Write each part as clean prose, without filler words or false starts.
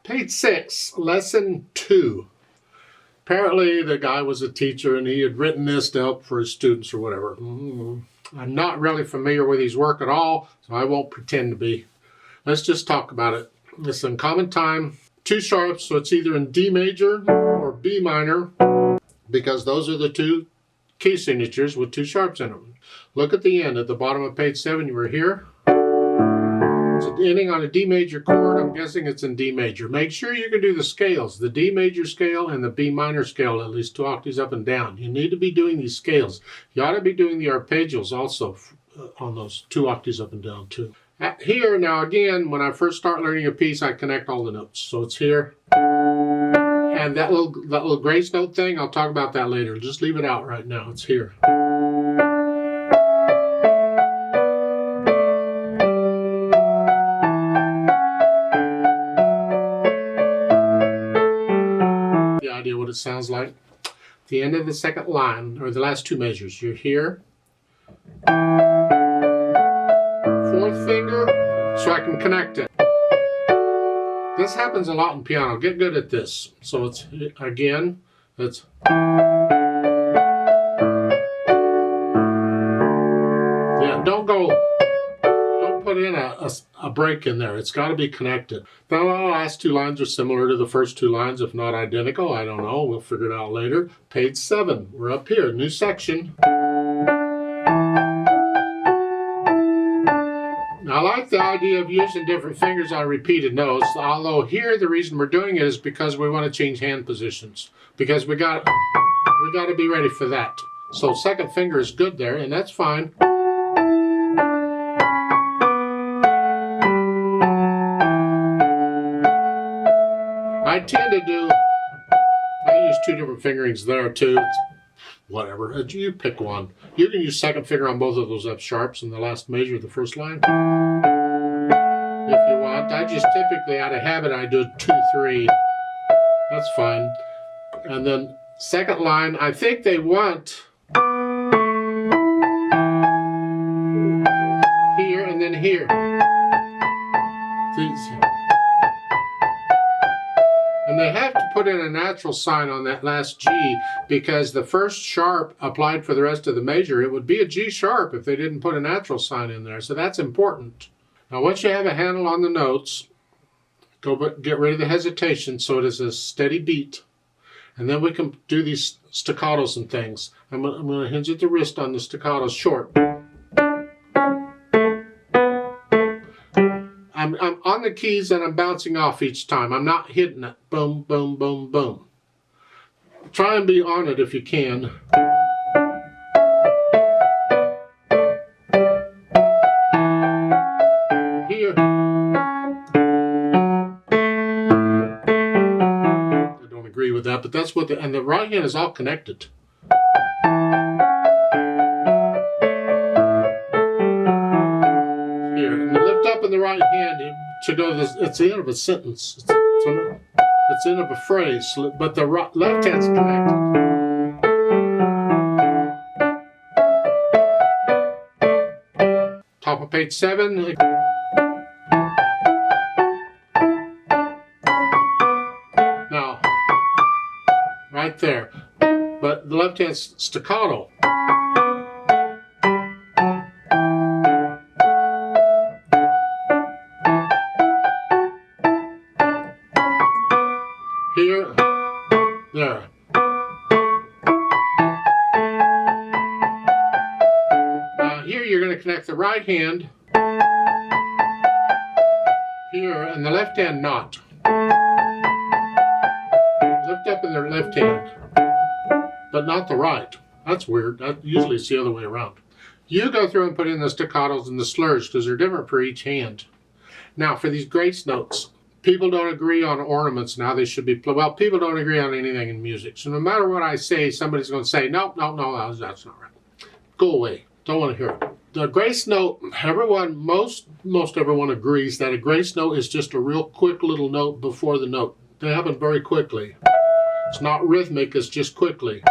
Page 6, lesson 2. Apparently the guy was a teacher and he had written this to help for his students or whatever. I'm not really familiar with his work at all, so I won't pretend to be. Let's just talk about it. It's in common time, 2 sharps, so it's either in D major or B minor, because those are the 2 key signatures with 2 sharps in them. Look at the end at the bottom of page 7. You were here. It's ending on a D major chord. I'm guessing it's in D major. Make sure you can do the scales, the D major scale and the B minor scale, at least 2 octaves up and down. You need to be doing these scales. You ought to be doing the arpeggios also on those 2 octaves up and down too. Here, now again, when I first start learning a piece, I connect all the notes. So it's here. And that little grace note thing, I'll talk about that later. Just leave it out right now. It's here. The idea what it sounds like. The end of the second line, or the last 2 measures. You're here. 4th finger, so I can connect it. This happens a lot in piano. Get good at this. So it's, again, it's... Yeah, don't put in a break in there. It's got to be connected. Now, the last 2 lines are similar to the first 2 lines, if not identical. I don't know. We'll figure it out later. Page 7. We're up here. New section. I like the idea of using different fingers on repeated notes, although here the reason we're doing it is because we want to change hand positions, because we got to be ready for that. So 2nd finger is good there, and that's fine. I use 2 different fingerings there too. Whatever, you pick one. You can use 2nd finger on both of those F sharps in the last measure of the first line. If you want. I just typically, out of habit, I do 2, 3. That's fine. And then 2nd line, I think they want here and then here. And they have to put in a natural sign on that last G, because the first sharp applied for the rest of the measure, it would be a G sharp if they didn't put a natural sign in there. So that's important. Now once you have a handle on the notes, get rid of the hesitation so it is a steady beat. And then we can do these staccatos and things. I'm going to hinge at the wrist on the staccatos short. I'm on the keys and I'm bouncing off each time. I'm not hitting it. Boom, boom, boom, boom. Try and be on it if you can. Here. I don't agree with that, but that's what and the right hand is all connected. In the right hand to go this, it's the end of a sentence. It's the end of a phrase, but the left hand's connected. Top of page 7. Now, right there, but the left hand's staccato. Here, there. Now here you're going to connect the right hand here and the left hand not. Lift up in the left hand, but not the right. That's weird. Usually it's the other way around. You go through and put in the staccatos and the slurs because they're different for each hand. Now for these grace notes, people don't agree on ornaments now. They should be, well, people don't agree on anything in music. So no matter what I say, somebody's going to say, no, that's not right. Go away. Don't want to hear it. The grace note, most everyone agrees that a grace note is just a real quick little note before the note. They happen very quickly. It's not rhythmic, it's just quickly.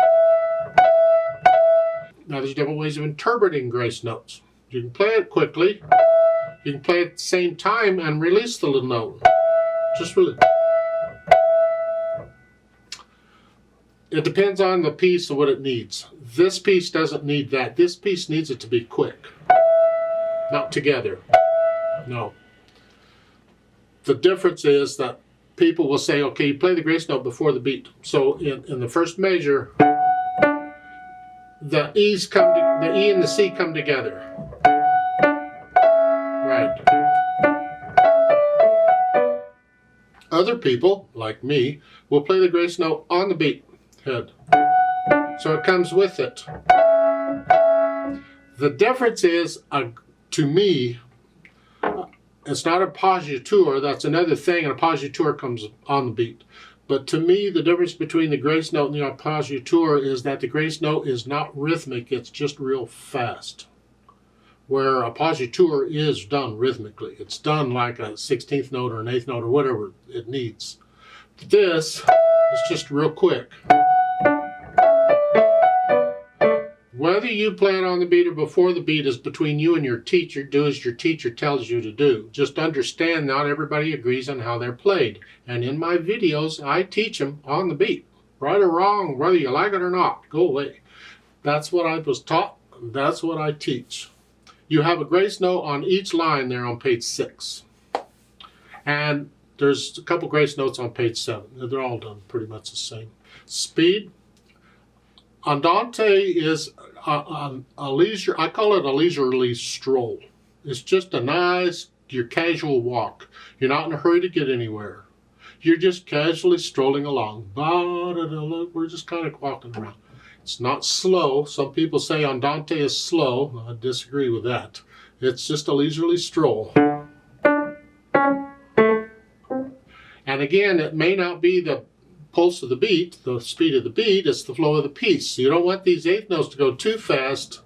Now there's different ways of interpreting grace notes. You can play it quickly. You can play it at the same time and release the little note. Just really. It depends on the piece and what it needs. This piece doesn't need that. This piece needs it to be quick, not together. No. The difference is that people will say, okay, you play the grace note before the beat. So in the first measure, the E and the C come together. Right. Other people, like me, will play the grace note on the beat head. So it comes with it. The difference is, to me, it's not a appoggiatura. That's another thing. An appoggiatura comes on the beat. But to me, the difference between the grace note and the appoggiatura is that the grace note is not rhythmic. It's just real fast. Where appoggiatura is done rhythmically. It's done like a 16th note or an 8th note or whatever it needs. This is just real quick. Whether you play it on the beat or before the beat is between you and your teacher. Do as your teacher tells you to do. Just understand not everybody agrees on how they're played. And in my videos, I teach them on the beat. Right or wrong, whether you like it or not, go away. That's what I was taught. That's what I teach. You have a grace note on each line there on page 6. And there's a couple grace notes on page 7. They're all done pretty much the same. Speed. Andante is a leisure, I call it a leisurely stroll. It's just a nice, your casual walk. You're not in a hurry to get anywhere. You're just casually strolling along. We're just kind of walking around. It's not slow. Some people say Andante is slow. I disagree with that. It's just a leisurely stroll. And again, it may not be the pulse of the beat, the speed of the beat, it's the flow of the piece. So you don't want these 8th notes to go too fast,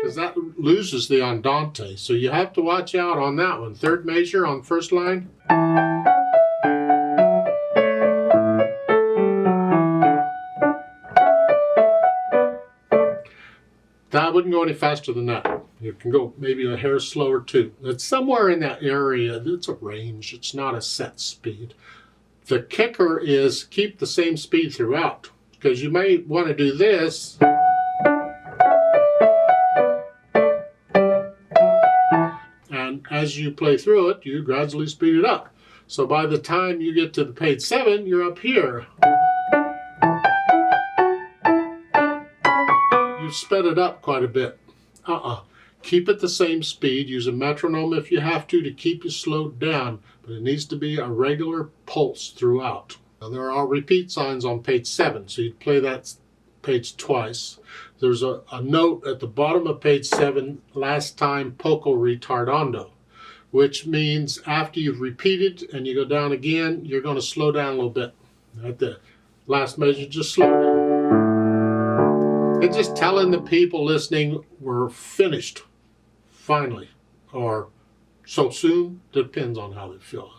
because that loses the Andante. So you have to watch out on that one. 3rd measure on first line. That wouldn't go any faster than that. It can go maybe a hair slower too. It's somewhere in that area. It's a range. It's not a set speed. The kicker is keep the same speed throughout, because you may want to do this. And as you play through it, you gradually speed it up. So by the time you get to the page 7, you're up here. You've sped it up quite a bit. Keep it the same speed. Use a metronome if you have to keep you slowed down, but it needs to be a regular pulse throughout. Now, there are repeat signs on page 7, so you'd play that page twice. There's a note at the bottom of page 7, last time poco retardando, which means after you've repeated and you go down again, you're going to slow down a little bit. At the last measure, just slow down. It's just telling the people listening we're finished, finally, or so soon, depends on how they feel.